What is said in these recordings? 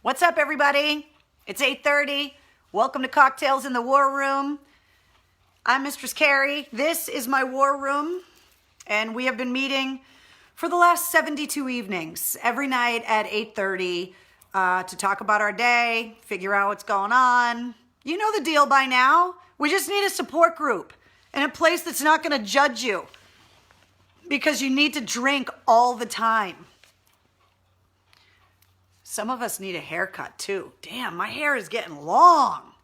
What's up, everybody? It's 8:30. Welcome to Cocktails in the War Room. I'm Mistress Carrie. This is my war room, and we have been meeting for the last 72 evenings, every night at 8:30 to talk about our day, figure out what's going on. You know the deal by now. We just need a support group and a place that's not going to judge you because you need to drink all the time. Some of us need a haircut too. Damn, my hair is getting long.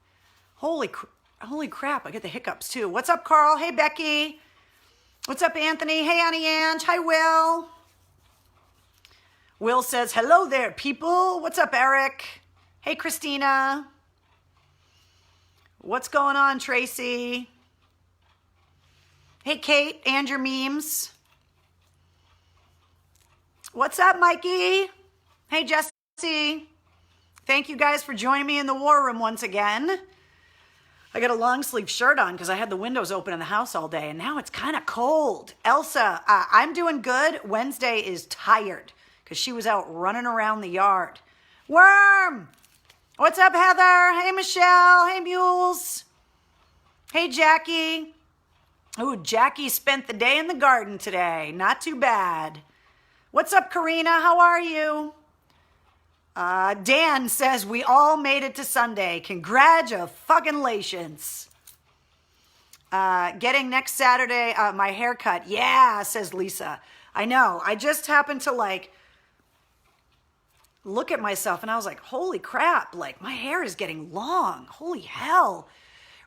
Holy crap, I get the hiccups too. What's up, Carl? Hey, Becky. What's up, Anthony? Hey, Annie Ange. Hi, Will. Will says, hello there, people. What's up, Eric? Hey, Christina. What's going on, Tracy? Hey, Kate, and your memes. What's up, Mikey? Hey, Jesse. Thank you guys for joining me in the war room once again. I got a long sleeve shirt on because I had the windows open in the house all day, and now it's kind of cold. Elsa, I'm doing good. Wednesday is tired because she was out running around the yard. Worm! What's up, Heather? Hey, Michelle. Hey, Mules. Hey, Jackie. Ooh, Jackie spent the day in the garden today. Not too bad. What's up, Karina? How are you? Dan says we all made it to Sunday. Congratulations. Getting next Saturday my haircut. Yeah, says Lisa. I know. I just happened to look at myself and I was like, holy crap, my hair is getting long. Holy hell.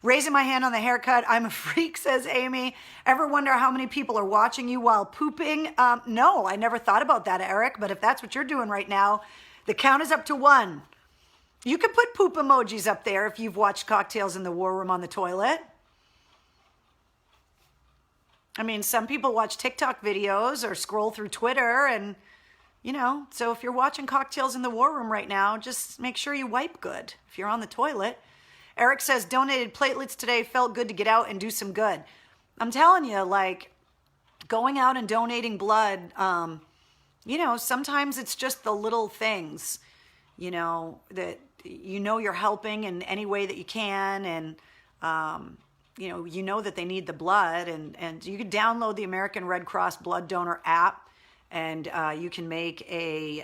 Raising my hand on the haircut. I'm a freak, says Amy. Ever wonder how many people are watching you while pooping? No, I never thought about that, Eric, but if that's what you're doing right now, the count is up to 1. You can put poop emojis up there if you've watched Cocktails in the War Room on the toilet. I mean, some people watch TikTok videos or scroll through Twitter and, so if you're watching Cocktails in the War Room right now, just make sure you wipe good if you're on the toilet. Eric says, donated platelets today, felt good to get out and do some good. I'm telling you, going out and donating blood, sometimes it's just the little things, that you're helping in any way that you can. And, that they need the blood and you can download the American Red Cross blood donor app and you can make an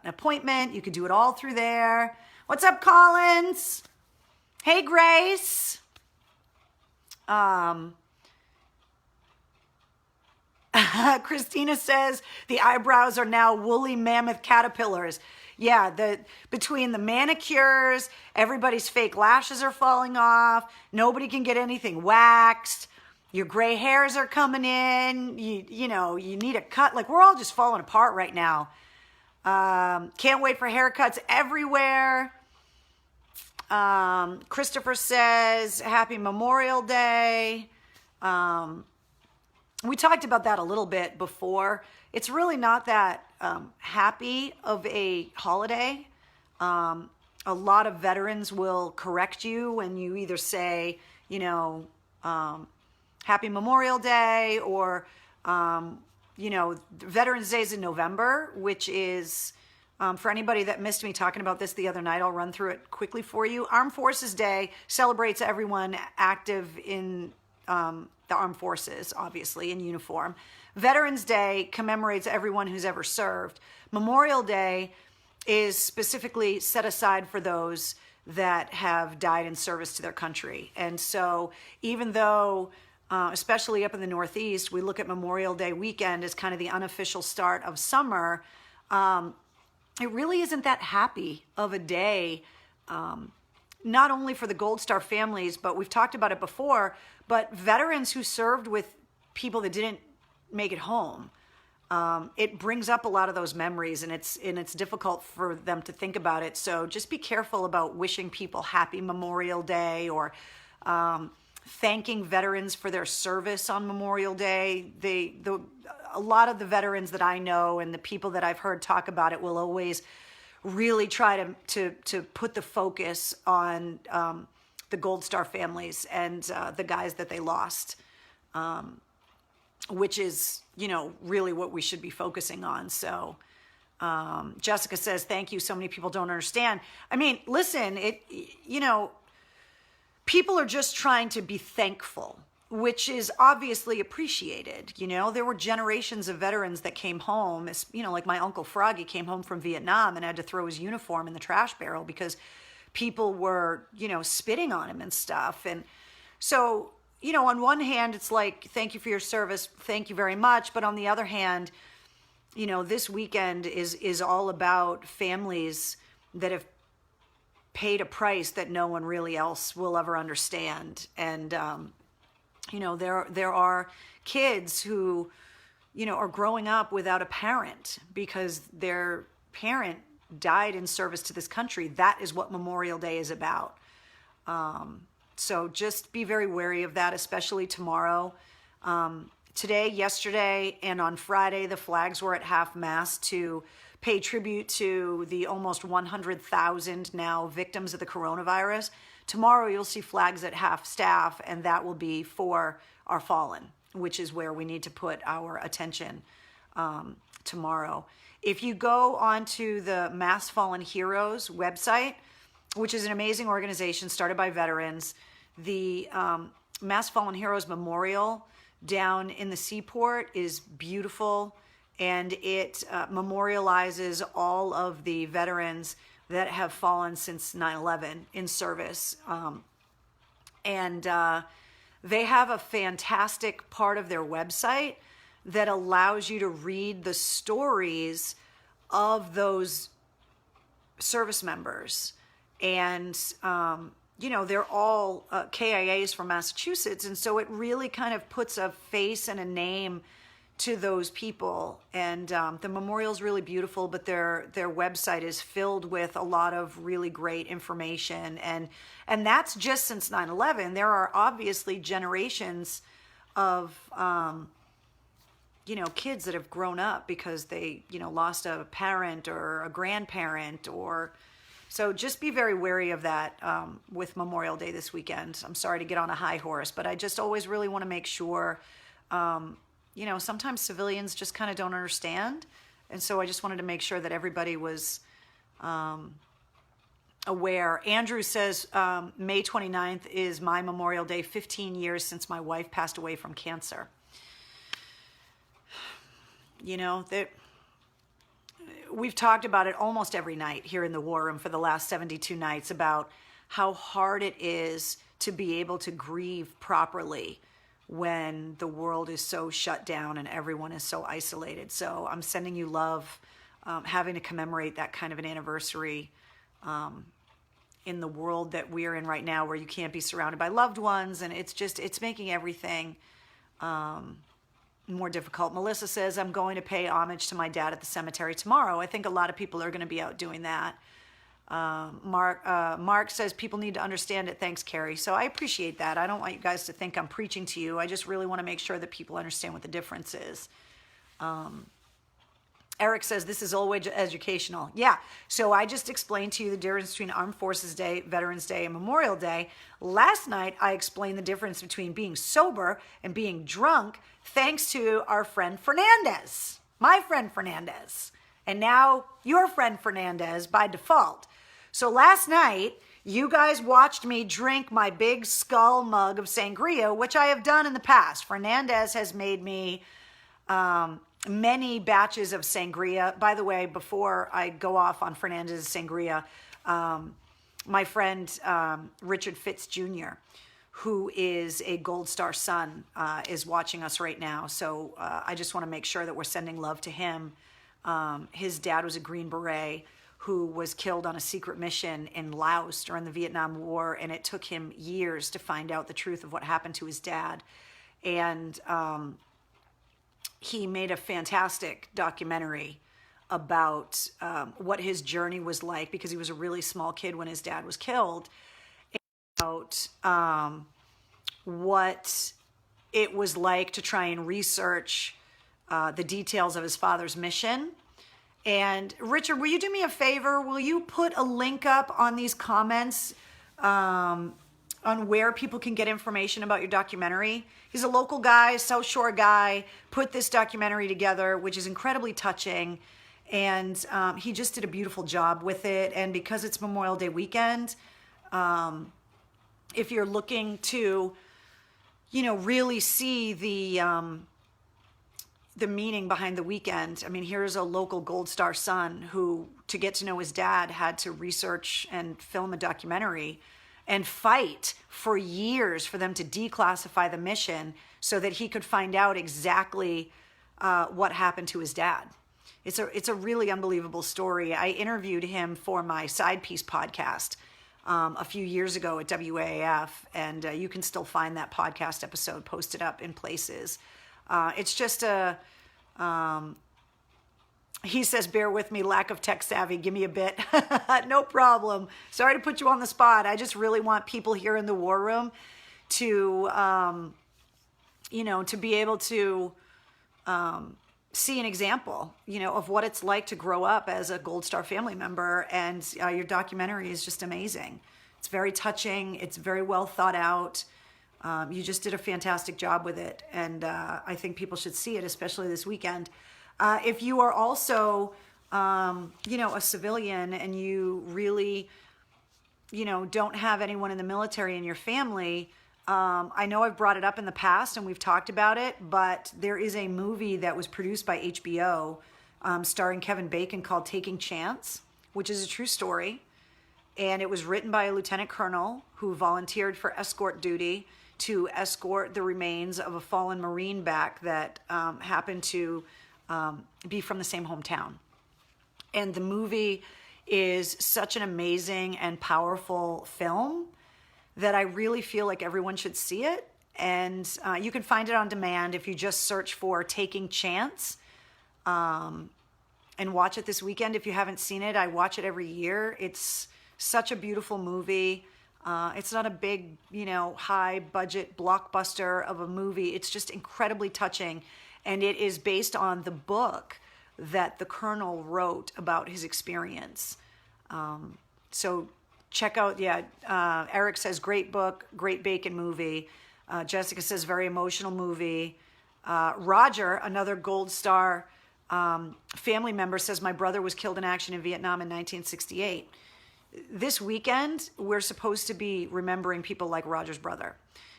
appointment. You can do it all through there. What's up, Collins? Hey, Grace. Christina says the eyebrows are now woolly mammoth caterpillars. Yeah, between the manicures, everybody's fake lashes are falling off. Nobody can get anything waxed. Your gray hairs are coming in. You need a cut. We're all just falling apart right now. Can't wait for haircuts everywhere. Christopher says, happy Memorial Day. We talked about that a little bit before. It's really not that happy of a holiday. A lot of veterans will correct you when you either say, happy Memorial Day or, Veterans Day is in November, which is, for anybody that missed me talking about this the other night, I'll run through it quickly for you. Armed Forces Day celebrates everyone active in the armed forces, obviously, in uniform. Veterans Day commemorates everyone who's ever served. Memorial Day is specifically set aside for those that have died in service to their country. And so even though, especially up in the Northeast, we look at Memorial Day weekend as kind of the unofficial start of summer, it really isn't that happy of a day, not only for the Gold Star families, but we've talked about it before, but veterans who served with people that didn't make it home. It brings up a lot of those memories, and it's difficult for them to think about it. So just be careful about wishing people happy Memorial Day or thanking veterans for their service on Memorial Day. A lot of the veterans that I know and the people that I've heard talk about it will always really try to put the focus on the Gold Star families and the guys that they lost, which is, really what we should be focusing on. So Jessica says, thank you. So many people don't understand. I mean, listen, people are just trying to be thankful, which is obviously appreciated. There were generations of veterans that came home, like my Uncle Froggy came home from Vietnam and had to throw his uniform in the trash barrel because people were, spitting on him and stuff. And so, on one hand, it's like, thank you for your service. Thank you very much. But on the other hand, this weekend is all about families that have paid a price that no one really else will ever understand. And, there are kids who, are growing up without a parent because their parent died in service to this country. That is what Memorial Day is about. So just be very wary of that, especially tomorrow. Today, yesterday, and on Friday, the flags were at half-mast to pay tribute to the almost 100,000 now victims of the coronavirus. Tomorrow, you'll see flags at half-staff, and that will be for our fallen, which is where we need to put our attention tomorrow. If you go onto the Mass Fallen Heroes website, which is an amazing organization started by veterans, the Mass Fallen Heroes Memorial down in the Seaport is beautiful, and it memorializes all of the veterans that have fallen since 9/11 in service. And they have a fantastic part of their website that allows you to read the stories of those service members. And, they're all KIAs from Massachusetts. And so it really kind of puts a face and a name to those people. And the memorial is really beautiful, but their website is filled with a lot of really great information. And that's just since 9/11. There are obviously generations of, kids that have grown up because they, lost a parent or a grandparent or... So just be very wary of that with Memorial Day this weekend. I'm sorry to get on a high horse, but I just always really want to make sure, sometimes civilians just kind of don't understand. And so I just wanted to make sure that everybody was aware. Andrew says, May 29th is my Memorial Day, 15 years since my wife passed away from cancer. We've talked about it almost every night here in the War Room for the last 72 nights about how hard it is to be able to grieve properly when the world is so shut down and everyone is so isolated. So I'm sending you love, having to commemorate that kind of an anniversary in the world that we're in right now, where you can't be surrounded by loved ones, and it's making everything more difficult. Melissa says, I'm going to pay homage to my dad at the cemetery tomorrow. I think a lot of people are going to be out doing that. Mark says, people need to understand it. Thanks, Carrie. So I appreciate that. I don't want you guys to think I'm preaching to you. I just really want to make sure that people understand what the difference is. Eric says, this is always educational. Yeah, so I just explained to you the difference between Armed Forces Day, Veterans Day, and Memorial Day. Last night, I explained the difference between being sober and being drunk, thanks to our friend Fernandez, my friend Fernandez, and now your friend Fernandez by default. So last night, you guys watched me drink my big skull mug of sangria, which I have done in the past. Fernandez has made me many batches of sangria. By the way, before I go off on Fernandez's sangria, my friend Richard Fitz Jr., who is a Gold Star son, is watching us right now. So I just want to make sure that we're sending love to him. His dad was a Green Beret who was killed on a secret mission in Laos during the Vietnam War, and it took him years to find out the truth of what happened to his dad. And he made a fantastic documentary about what his journey was like, because he was a really small kid when his dad was killed, about what it was like to try and research the details of his father's mission. And Richard, will you do me a favor? Will you put a link up on these comments on where people can get information about your documentary? He's a local guy, South Shore guy, put this documentary together, which is incredibly touching. And he just did a beautiful job with it. And because it's Memorial Day weekend, if you're looking to, really see the meaning behind the weekend. I mean, here's a local Gold Star son who, to get to know his dad, had to research and film a documentary and fight for years for them to declassify the mission so that he could find out exactly what happened to his dad. It's a really unbelievable story. I interviewed him for my Side Piece podcast a few years ago at WAAF, and you can still find that podcast episode posted up in places. It's just he says, bear with me, lack of tech savvy, give me a bit. No problem. Sorry to put you on the spot. I just really want people here in the War Room to, to be able to see an example, of what it's like to grow up as a Gold Star family member. And your documentary is just amazing. It's very touching. It's very well thought out. You just did a fantastic job with it, and I think people should see it, especially this weekend. If you are also, a civilian and you really, don't have anyone in the military in your family, I know I've brought it up in the past and we've talked about it, but there is a movie that was produced by HBO starring Kevin Bacon called Taking Chance, which is a true story. And it was written by a lieutenant colonel who volunteered for escort duty to escort the remains of a fallen Marine back that happened to be from the same hometown. And the movie is such an amazing and powerful film that I really feel like everyone should see it. And you can find it on demand if you just search for Taking Chance and watch it this weekend. If you haven't seen it, I watch it every year. It's such a beautiful movie. It's not a big, high budget blockbuster of a movie. It's just incredibly touching. And it is based on the book that the colonel wrote about his experience. So check out, Eric says, great book, great Bacon movie. Jessica says, very emotional movie. Roger, another Gold Star family member, says, my brother was killed in action in Vietnam in 1968. This weekend, we're supposed to be remembering people like Roger's brother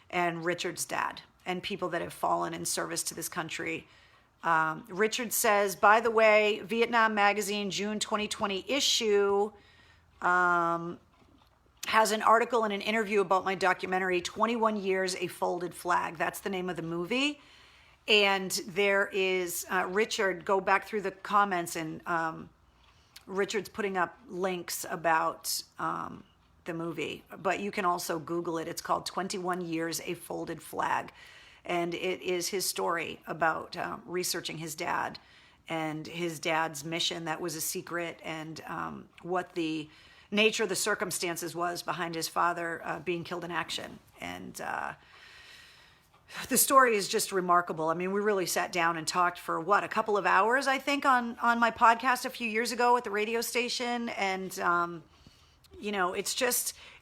and Richard's dad and people that have fallen in service to this country. Richard says, by the way, Vietnam Magazine, June 2020 issue has an article and an interview about my documentary, 21 Years, A Folded Flag. That's the name of the movie. And there is, Richard, go back through the comments, and Richard's putting up links about the movie, but you can also Google it. It's called 21 Years, A Folded Flag. And it is his story about researching his dad and his dad's mission that was a secret, and what the nature of the circumstances was behind his father being killed in action. And the story is just remarkable. I mean, we really sat down and talked for a couple of hours, I think, on my podcast a few years ago at the radio station. And,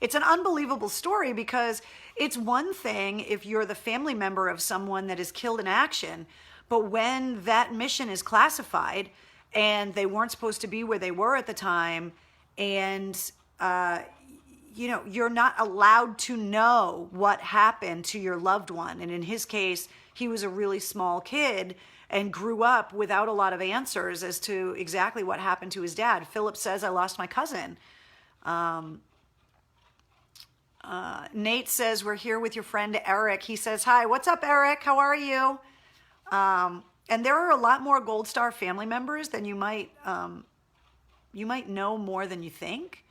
it's an unbelievable story, because it's one thing if you're the family member of someone that is killed in action, but when that mission is classified and they weren't supposed to be where they were at the time, and, you're not allowed to know what happened to your loved one. And in his case, he was a really small kid and grew up without a lot of answers as to exactly what happened to his dad. Philip says, I lost my cousin. Nate says, we're here with your friend Eric. He says, hi, what's up, Eric? How are you? And there are a lot more Gold Star family members than you might know more than you think.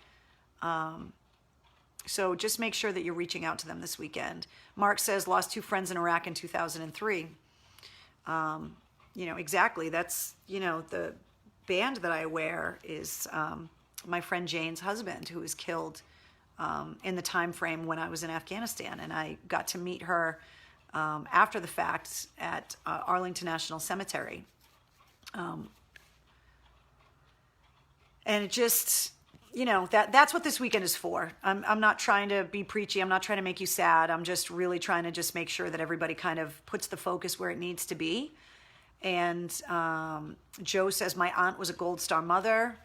So just make sure that you're reaching out to them this weekend. Mark says, lost 2 friends in Iraq in 2003. Exactly. That's, the band that I wear is my friend Jane's husband, who was killed in the time frame when I was in Afghanistan. And I got to meet her after the fact at Arlington National Cemetery. And it just... that's what this weekend is for. I'm not trying to be preachy. I'm not trying to make you sad. I'm just really trying to just make sure that everybody kind of puts the focus where it needs to be. And Joe says, my aunt was a Gold Star mother.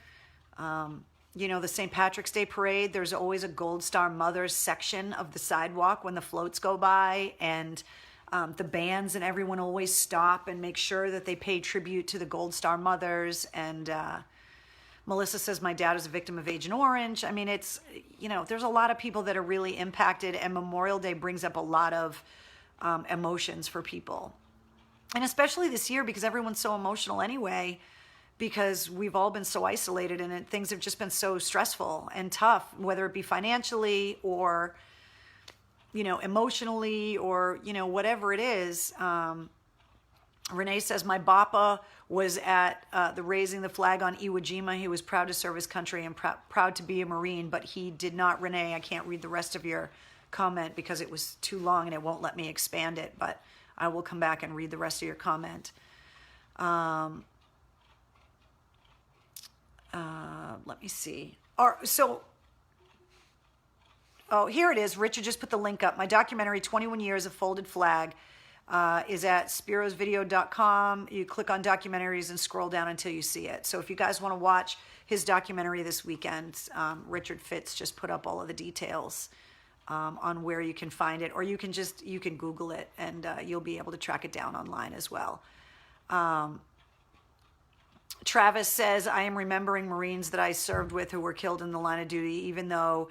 You know, the St. Patrick's Day parade, there's always a Gold Star mothers section of the sidewalk when the floats go by, and the bands and everyone always stop and make sure that they pay tribute to the Gold Star mothers. And Melissa says, my dad is a victim of Agent Orange. I mean, it's, you know, there's a lot of people that are really impacted, and Memorial Day brings up a lot of emotions for people. And especially this year, because everyone's so emotional anyway, because we've all been so isolated, and things have just been so stressful and tough, whether it be financially or, you know, emotionally, or, you know, whatever it is. Renee says, my Bappa was at the raising the flag on Iwo Jima. He was proud to serve his country and proud to be a Marine, but he did not. Renee, I can't read the rest of your comment because it was too long and it won't let me expand it, but I will come back and read the rest of your comment. Let me see. Oh, here it is. Richard just put the link up. My documentary, 21 Years of Folded Flag, is at spirosvideo.com. You click on documentaries and scroll down until you see it. So if you guys want to watch his documentary this weekend, Richard Fitz just put up all of the details on where you can find it, or you can Google it, and you'll be able to track it down online as well. Travis says, I am remembering Marines that I served with who were killed in the line of duty, even though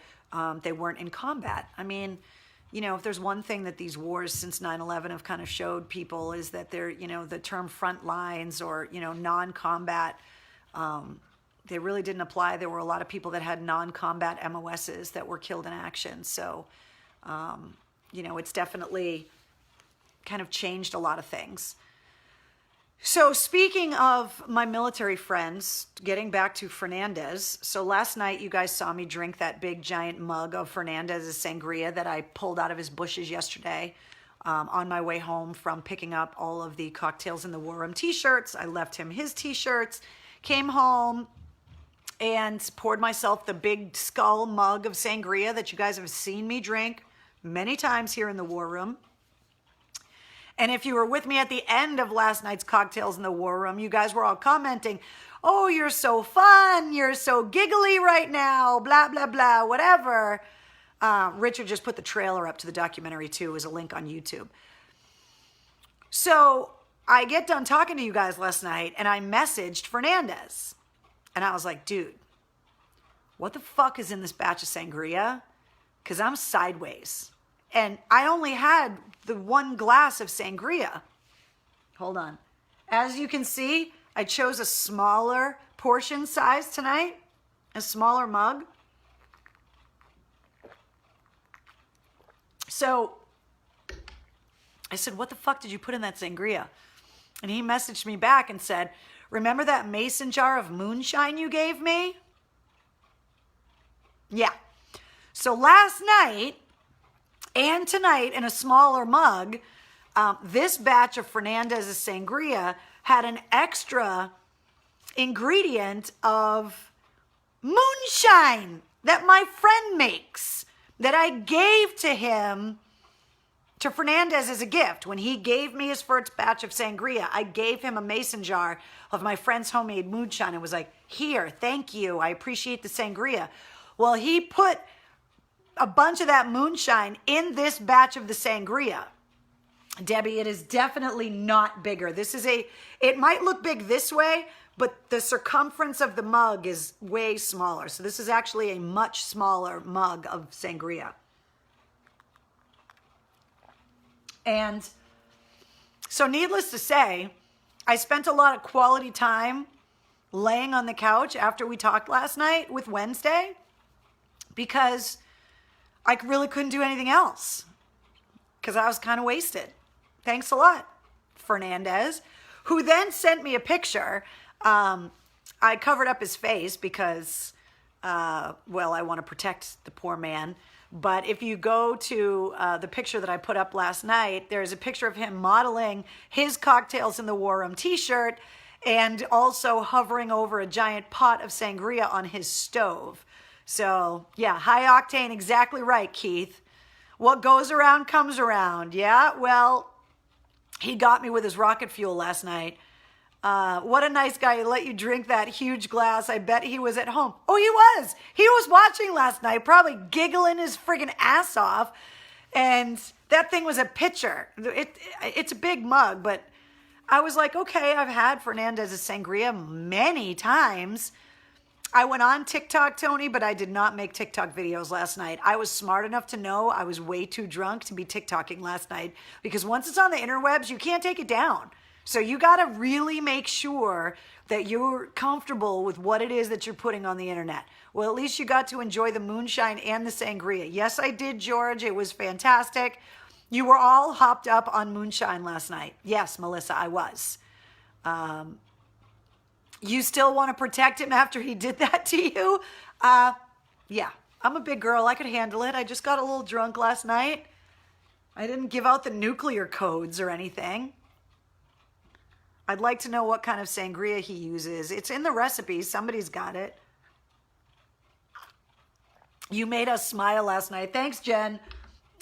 they weren't in combat. I mean, you know, if there's one thing that these wars since 9/11 have kind of showed people, is that they're, you know, the term front lines or, you know, non-combat, they really didn't apply. There were a lot of people that had non-combat MOSs that were killed in action. So, you know, it's definitely kind of changed a lot of things. So speaking of my military friends, getting back to Fernandez. So last night you guys saw me drink that big giant mug of Fernandez's sangria that I pulled out of his bushes yesterday on my way home from picking up all of the Cocktails in the WarRoom t-shirts. I left him his t-shirts, came home and poured myself the big skull mug of sangria that you guys have seen me drink many times here in the WarRoom. And if you were with me at the end of last night's Cocktails in the WarRoom, you guys were all commenting, oh, you're so fun, you're so giggly right now, blah, blah, blah, whatever. Richard just put the trailer up to the documentary too, as a link on YouTube. So I get done talking to you guys last night, and I messaged Fernandez. And I was like, dude, what the fuck is in this batch of sangria? Because I'm sideways. And I only had the one glass of sangria. Hold on. As you can see, I chose a smaller portion size tonight, a smaller mug. So I said, what the fuck did you put in that sangria? And he messaged me back and said, remember that mason jar of moonshine you gave me? Yeah. So last night and tonight, in a smaller mug, this batch of Fernandez's sangria had an extra ingredient of moonshine that my friend makes, that I gave to him, to Fernandez, as a gift. When he gave me his first batch of sangria, I gave him a mason jar of my friend's homemade moonshine and was like, here, thank you, I appreciate the sangria. Well, he put a bunch of that moonshine in this batch of the sangria. Debbie, it is definitely not bigger. It might look big this way, but the circumference of the mug is way smaller. So this is actually a much smaller mug of sangria. And so needless to say, I spent a lot of quality time laying on the couch after we talked last night with Wednesday, because I really couldn't do anything else because I was kind of wasted. Thanks a lot, Fernandez, who then sent me a picture. I covered up his face because, well, I want to protect the poor man. But if you go to the picture that I put up last night, there's a picture of him modeling his Cocktails in the WarRoom t-shirt and also hovering over a giant pot of sangria on his stove. So, yeah, high octane, exactly right, Keith. What goes around comes around. Yeah, well, he got me with his rocket fuel last night. What a nice guy. He let you drink that huge glass. I bet he was at home. Oh, he was. He was watching last night, probably giggling his friggin' ass off. And that thing was a pitcher. It's a big mug, but I was like, okay, I've had Fernandez's sangria many times. I went on TikTok, Tony, but I did not make TikTok videos last night. I was smart enough to know I was way too drunk to be TikToking last night, because once it's on the interwebs, you can't take it down. So you got to really make sure that you're comfortable with what it is that you're putting on the internet. Well, at least you got to enjoy the moonshine and the sangria. Yes, I did, George. It was fantastic. You were all hopped up on moonshine last night. Yes, Melissa, I was. You still want to protect him after he did that to you? Yeah, I'm a big girl. I could handle it. I just got a little drunk last night. I didn't give out the nuclear codes or anything. I'd like to know what kind of sangria he uses. It's in the recipe. Somebody's got it. You made us smile last night. Thanks, Jen.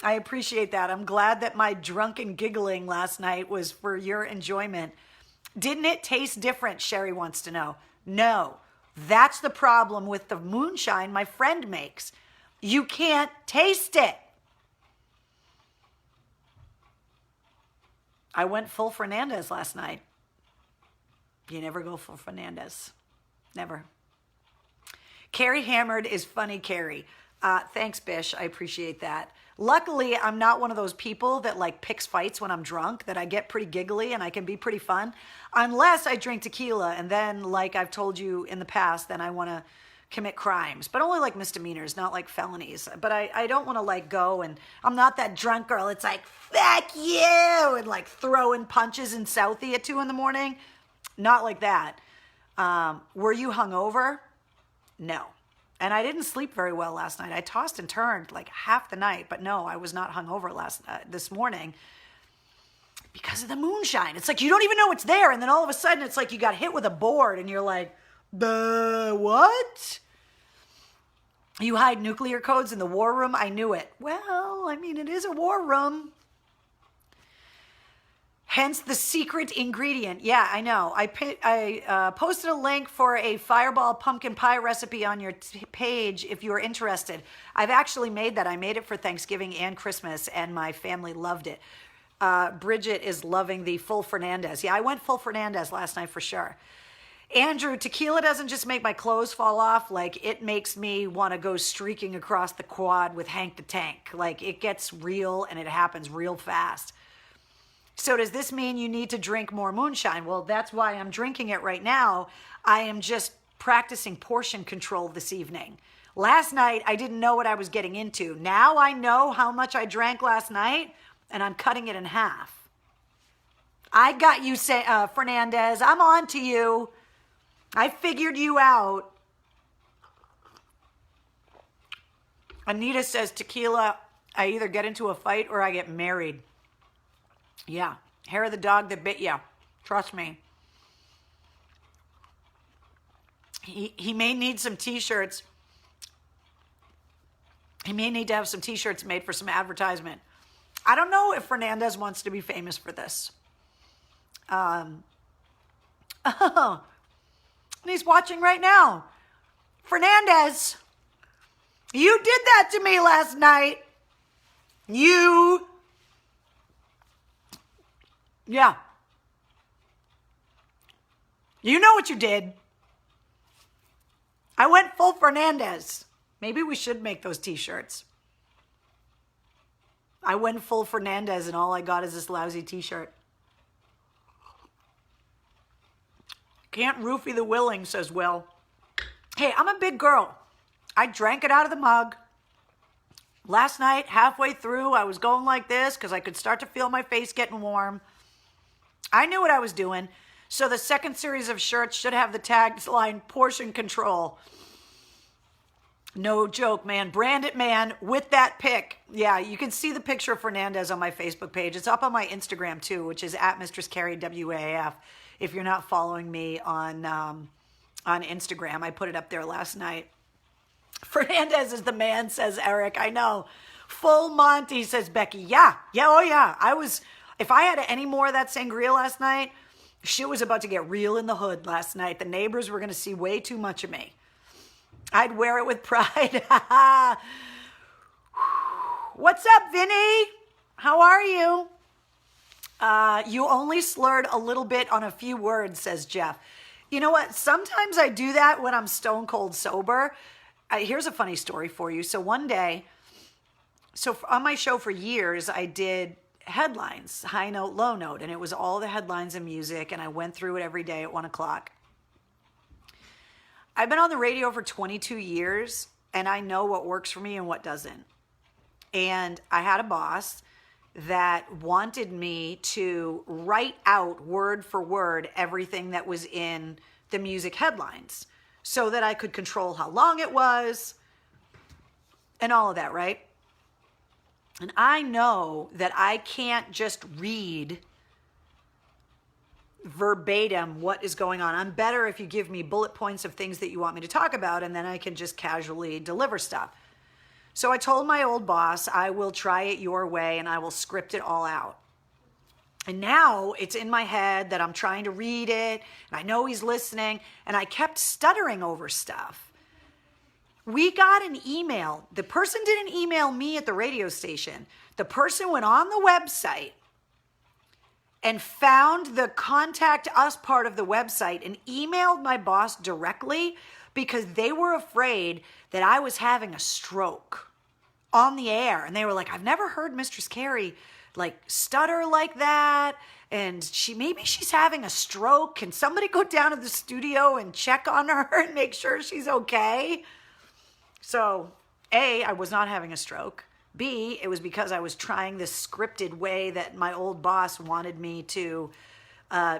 I appreciate that. I'm glad that my drunken giggling last night was for your enjoyment. Didn't it taste different? Sherry wants to know. No, that's the problem with the moonshine my friend makes. You can't taste it. I went full Fernandez last night. You never go full Fernandez. Never. Carrie Hammered is funny, Carrie. Thanks, Bish. I appreciate that. Luckily, I'm not one of those people that like picks fights when I'm drunk, that I get pretty giggly and I can be pretty fun. Unless I drink tequila, and then, like I've told you in the past, then I want to commit crimes, but only like misdemeanors, not like felonies. But I don't want to like go, and I'm not that drunk girl. It's like, fuck you, and like throwing punches in Southie at 2 a.m. Not like that. Were you hungover? No. And I didn't sleep very well last night. I tossed and turned like half the night, but no, I was not hungover this morning because of the moonshine. It's like you don't even know it's there, and then all of a sudden it's like you got hit with a board, and you're like, what? You hide nuclear codes in the war room? I knew it. Well, I mean, it is a war room. Hence the secret ingredient. Yeah, I know. I posted a link for a fireball pumpkin pie recipe on your page if you're interested. I've actually made that. I made it for Thanksgiving and Christmas, and my family loved it. Bridget is loving the full Fernandez. Yeah, I went full Fernandez last night for sure. Andrew, tequila doesn't just make my clothes fall off. Like, it makes me want to go streaking across the quad with Hank the Tank. Like, it gets real, and it happens real fast. So does this mean you need to drink more moonshine? Well, that's why I'm drinking it right now. I am just practicing portion control this evening. Last night, I didn't know what I was getting into. Now I know how much I drank last night, and I'm cutting it in half. I got you, Fernandez. I'm on to you. I figured you out. Anita says, tequila, I either get into a fight or I get married. Yeah, hair of the dog that bit you. Trust me. He may need some t-shirts. He may need to have some t-shirts made for some advertisement. I don't know if Fernandez wants to be famous for this. And he's watching right now. Fernandez, you did that to me last night. Yeah. You know what you did. I went full Fernandez. Maybe we should make those t-shirts. I went full Fernandez and all I got is this lousy t-shirt. Can't roofie the willing, says Will. Hey, I'm a big girl. I drank it out of the mug. Last night, halfway through, I was going like this because I could start to feel my face getting warm. I knew what I was doing. So the second series of shirts should have the tagline, portion control. No joke, man. Brand it, man, with that pic. Yeah, you can see the picture of Fernandez on my Facebook page. It's up on my Instagram, too, which is at Mistress Carrie WAF. If you're not following me on Instagram, I put it up there last night. Fernandez is the man, says Eric. I know. Full Monty, says Becky. Yeah, oh yeah. If I had any more of that sangria last night, Shit was about to get real in the hood last night. The neighbors were going to see way too much of me. I'd wear it with pride. What's up, Vinny? How are you? You only slurred a little bit on a few words, says Jeff. You know what? Sometimes I do that when I'm stone cold sober. Here's a funny story for you. So one day, on my show for years, I did headlines, high note, low note, and it was all the headlines in music, and I went through it every day at 1 o'clock. I've been on the radio for 22 years, and I know what works for me and what doesn't. And I had a boss that wanted me to write out word for word everything that was in the music headlines so that I could control how long it was and all of that, right? And I know that I can't just read verbatim what is going on. I'm better if you give me bullet points of things that you want me to talk about, and then I can just casually deliver stuff. So I told my old boss, I will try it your way and I will script it all out. And now it's in my head that I'm trying to read it, and I know he's listening, and I kept stuttering over stuff. We got an email. The person didn't email me at the radio station. The person went on the website and found the contact us part of the website and emailed my boss directly because they were afraid that I was having a stroke on the air. And they were like, I've never heard Mistress Carrie like stutter like that. And maybe she's having a stroke. Can somebody go down to the studio and check on her and make sure she's okay? So, A, I was not having a stroke. B, it was because I was trying this scripted way that my old boss wanted me to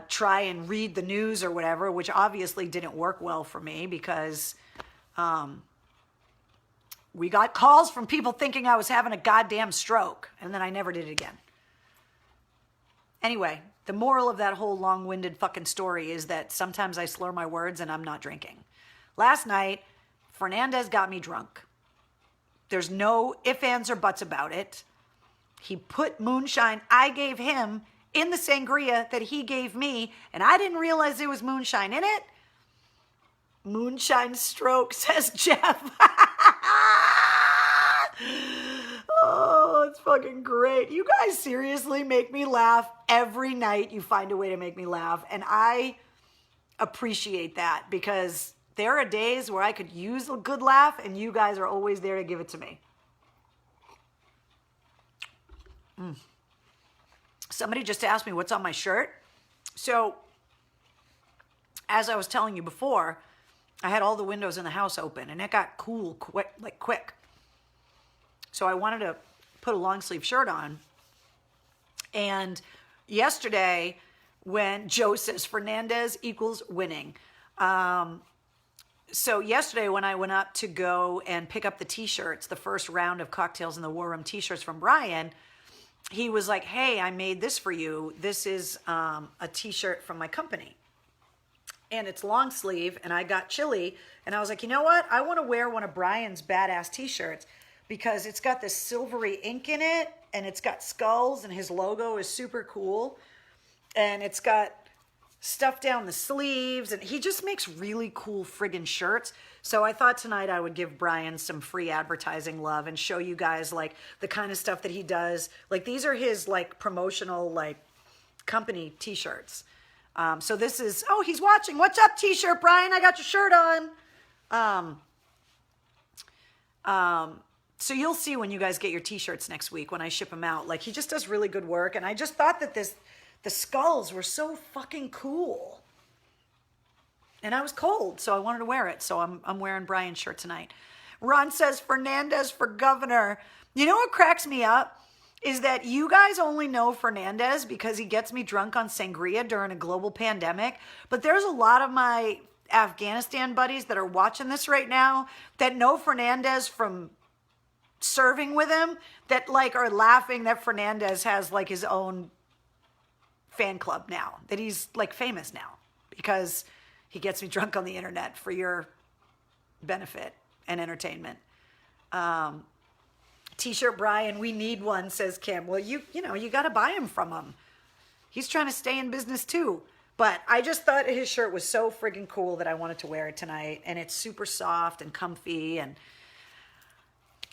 try and read the news or whatever, which obviously didn't work well for me because we got calls from people thinking I was having a goddamn stroke, and then I never did it again. Anyway, the moral of that whole long-winded fucking story is that sometimes I slur my words and I'm not drinking. Last night, Fernandez got me drunk. There's no ifs, ands, or buts about it. He put moonshine I gave him in the sangria that he gave me, and I didn't realize there was moonshine in it. Moonshine stroke, says Jeff. Oh, it's fucking great. You guys seriously make me laugh every night. You find a way to make me laugh, and I appreciate that because there are days where I could use a good laugh, and you guys are always there to give it to me. Somebody just asked me what's on my shirt. So, as I was telling you before, I had all the windows in the house open, and it got cool quick. So I wanted to put a long sleeve shirt on. And yesterday, when Joe says Fernandez equals winning, so yesterday when I went up to go and pick up the t-shirts, the first round of Cocktails in the WarRoom t-shirts from Brian, he was like, hey, I made this for you. This is a t-shirt from my company. And it's long sleeve, and I got chilly. And I was like, you know what? I want to wear one of Brian's badass t-shirts because it's got this silvery ink in it, and it's got skulls, and his logo is super cool. And it's got stuff down the sleeves, and he just makes really cool friggin' shirts. So I thought tonight I would give Brian some free advertising love and show you guys like the kind of stuff that he does. Like these are his like promotional like company t-shirts. So this is, oh, he's watching. What's up, t-shirt, Brian? I got your shirt on. So you'll see when you guys get your t-shirts next week when I ship them out. Like he just does really good work, and I just thought that the skulls were so fucking cool. And I was cold, so I wanted to wear it. So I'm wearing Brian's shirt tonight. Ron says Fernandez for governor. You know what cracks me up is that you guys only know Fernandez because he gets me drunk on sangria during a global pandemic. But there's a lot of my Afghanistan buddies that are watching this right now that know Fernandez from serving with him, that like are laughing that Fernandez has like his own fan club now, that he's like famous now because he gets me drunk on the internet for your benefit and entertainment. T-shirt Brian, we need one, says Kim. Well, you know, you got to buy him from him. He's trying to stay in business too. But I just thought his shirt was so friggin' cool that I wanted to wear it tonight. And it's super soft and comfy. And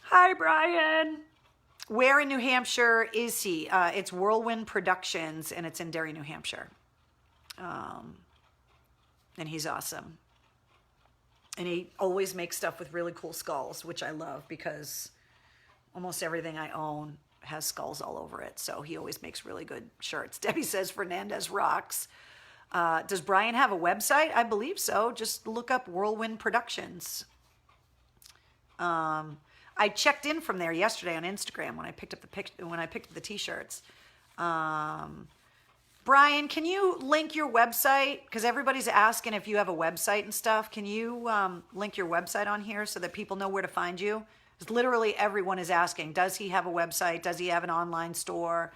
hi, Brian. Where in New Hampshire is he? It's Whirlwind Productions, and it's in Derry, New Hampshire. And he's awesome. And he always makes stuff with really cool skulls, which I love because almost everything I own has skulls all over it. So he always makes really good shirts. Debbie says Fernandez rocks. Does Brian have a website? I believe so. Just look up Whirlwind Productions. I checked in from there yesterday on Instagram when I picked up the t-shirts. Brian, can you link your website? Because everybody's asking if you have a website and stuff. Can you link your website on here so that people know where to find you? Because literally everyone is asking, does he have a website? Does he have an online store?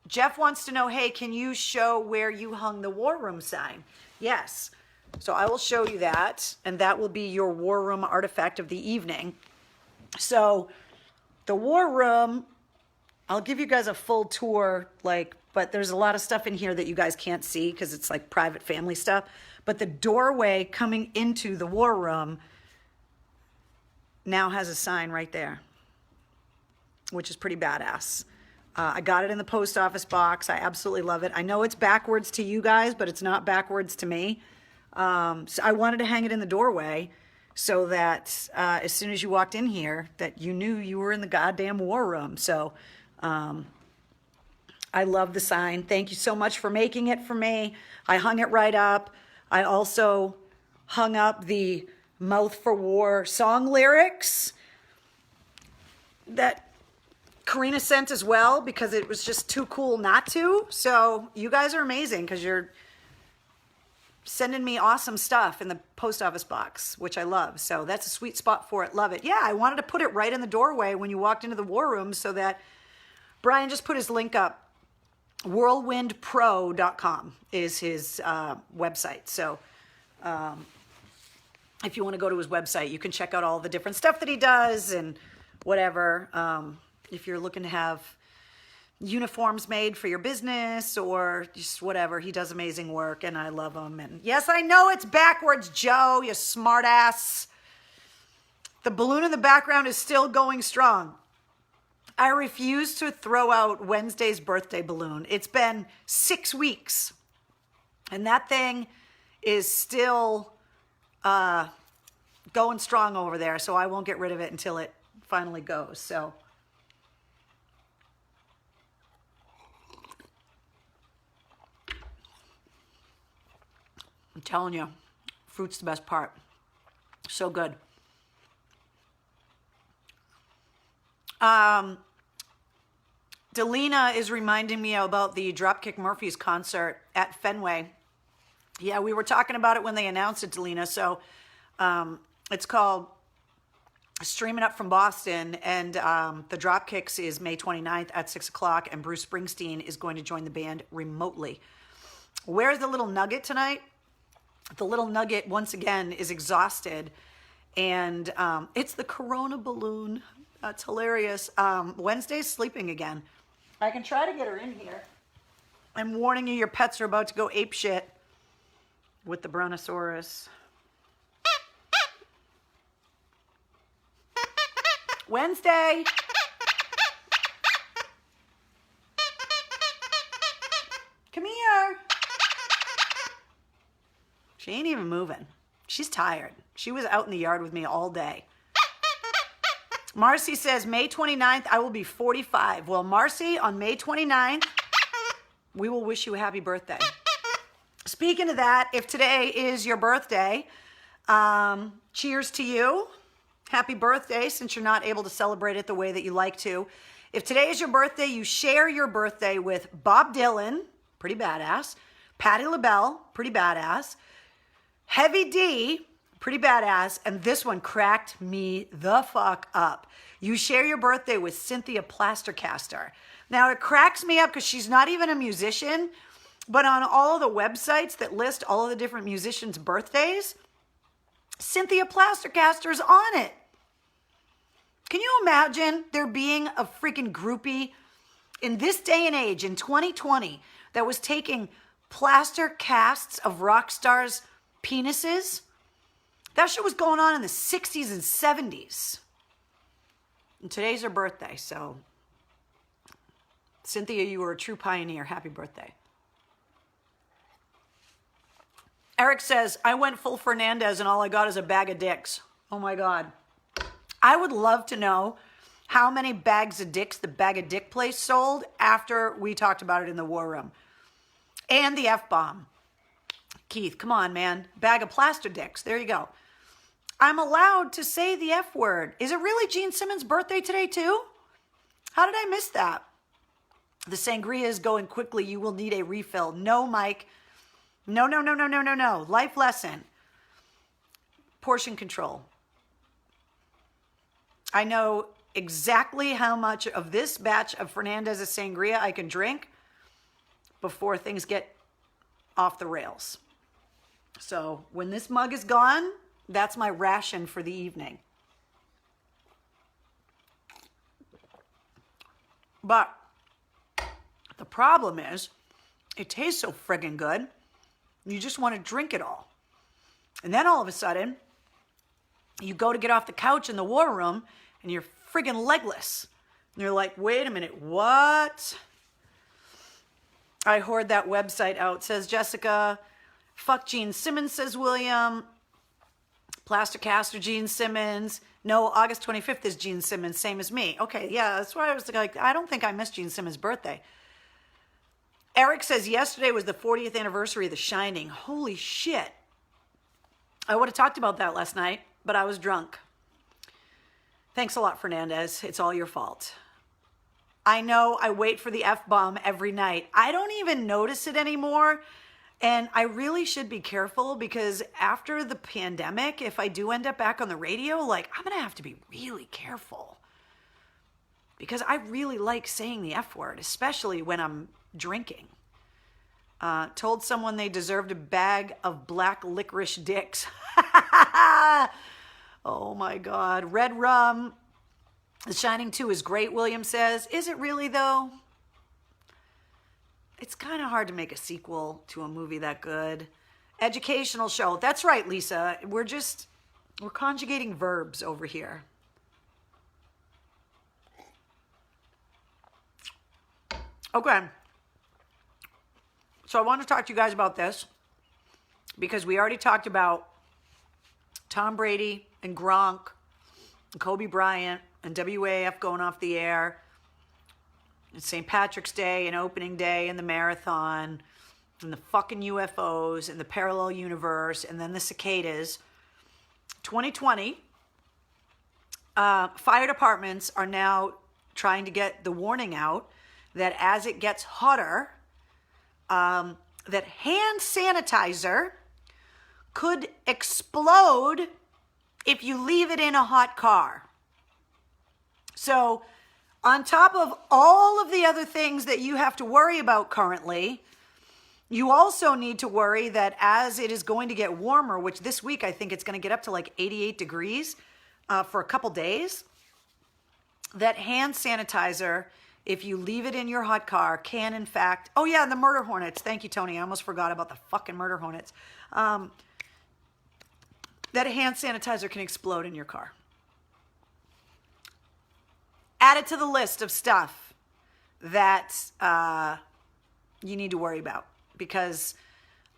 Jeff wants to know, hey, can you show where you hung the War Room sign? Yes. So I will show you that, and that will be your War Room artifact of the evening. So the War Room, I'll give you guys a full tour, but there's a lot of stuff in here that you guys can't see because it's like private family stuff. But the doorway coming into the War Room now has a sign right there, which is pretty badass. I got it in the post office box. I absolutely love it. I know it's backwards to you guys, but it's not backwards to me. So I wanted to hang it in the doorway so that as soon as you walked in here, that you knew you were in the goddamn War Room. So I love the sign. Thank you so much for making it for me. I hung it right up. I also hung up the Mouth for War song lyrics that Karina sent as well because it was just too cool not to. So you guys are amazing because you're sending me awesome stuff in the post office box, which I love. So that's a sweet spot for it. Love it. Yeah, I wanted to put it right in the doorway when you walked into the War Room so that Brian just put his link up. Whirlwindpro.com is his website. So if you want to go to his website, you can check out all the different stuff that he does and whatever. If you're looking to have uniforms made for your business or just whatever, he does amazing work and I love him. And yes, I know it's backwards, Joe, you smart ass. The balloon in the background is still going strong. I refuse to throw out Wednesday's birthday balloon. It's been 6 weeks and that thing is still going strong over there. So I won't get rid of it until it finally goes. So I'm telling you, fruit's the best part. So good. Delina is reminding me about the Dropkick Murphys concert at Fenway. Yeah, we were talking about it when they announced it, Delina. So it's called Streaming Up from Boston, and the Dropkicks is May 29th at 6 o'clock, and Bruce Springsteen is going to join the band remotely. Where's the little nugget tonight? The little nugget, once again, is exhausted, and it's the Corona balloon. That's hilarious. Wednesday's sleeping again. I can try to get her in here. I'm warning you, your pets are about to go apeshit with the Brontosaurus. Wednesday. Come here. She ain't even moving. She's tired. She was out in the yard with me all day. Marcy says, May 29th, I will be 45. Well, Marcy, on May 29th, we will wish you a happy birthday. Speaking of that, if today is your birthday, cheers to you. Happy birthday, since you're not able to celebrate it the way that you like to. If today is your birthday, you share your birthday with Bob Dylan, pretty badass. Patti LaBelle, pretty badass. Heavy D, pretty badass. And this one cracked me the fuck up. You share your birthday with Cynthia Plastercaster. Now, it cracks me up because she's not even a musician, but on all of the websites that list all of the different musicians' birthdays, Cynthia Plastercaster's on it. Can you imagine there being a freaking groupie in this day and age, in 2020, that was taking plaster casts of rock stars' penises? That shit was going on in the 60s and 70s. And today's her birthday, so Cynthia, you were a true pioneer. Happy birthday. Eric says, I went full Fernandez and all I got is a bag of dicks. Oh my God. I would love to know how many bags of dicks the Bag of Dick place sold after we talked about it in the war room. And the F-bomb. Keith, come on, man. Bag of plaster dicks. There you go. I'm allowed to say the F word. Is it really Gene Simmons' birthday today too? How did I miss that? The sangria is going quickly. You will need a refill. No, Mike. No. Life lesson. Portion control. I know exactly how much of this batch of Fernandez's sangria I can drink before things get off the rails. So when this mug is gone, that's my ration for the evening. But the problem is, it tastes so friggin' good, you just want to drink it all. And then all of a sudden, you go to get off the couch in the war room, and you're friggin' legless. And you're like, wait a minute, what? I hoard that website out, says Jessica. Fuck Gene Simmons, says William. Plaster caster Gene Simmons. No, August 25th is Gene Simmons, same as me. Okay, yeah, that's why I was like, I don't think I missed Gene Simmons' birthday. Eric says yesterday was the 40th anniversary of The Shining. Holy shit. I would have talked about that last night, but I was drunk. Thanks a lot, Fernandez. It's all your fault. I know I wait for the F-bomb every night. I don't even notice it anymore. And I really should be careful because after the pandemic, if I do end up back on the radio, like I'm going to have to be really careful. Because I really like saying the F word, especially when I'm drinking. Told someone they deserved a bag of black licorice dicks. Oh my God. Red rum. The Shining 2 is great, William says. Is it really though? It's kind of hard to make a sequel to a movie that good. Educational show. That's right, Lisa. We're conjugating verbs over here. Okay. So I want to talk to you guys about this because we already talked about Tom Brady and Gronk and Kobe Bryant and WAF going off the air. It's St. Patrick's Day and opening day and the marathon and the fucking UFOs and the parallel universe and then the cicadas. 2020, fire departments are now trying to get the warning out that as it gets hotter, that hand sanitizer could explode if you leave it in a hot car. So on top of all of the other things that you have to worry about currently, you also need to worry that as it is going to get warmer, which this week I think it's going to get up to like 88 degrees for a couple days, that hand sanitizer, if you leave it in your hot car, can in fact... Oh yeah, and the murder hornets. Thank you, Tony. I almost forgot about the fucking murder hornets. That hand sanitizer can explode in your car. Add it to the list of stuff that you need to worry about because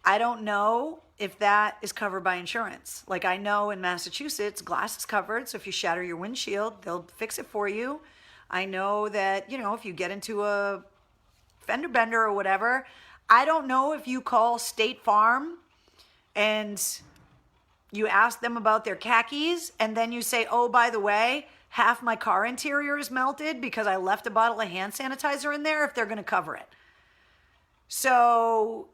I don't know if that is covered by insurance. Like I know in Massachusetts, glass is covered. So if you shatter your windshield, they'll fix it for you. I know that, if you get into a fender bender or whatever, I don't know if you call State Farm and you ask them about their khakis and then you say, oh, by the way, half my car interior is melted because I left a bottle of hand sanitizer in there, if they're going to cover it. So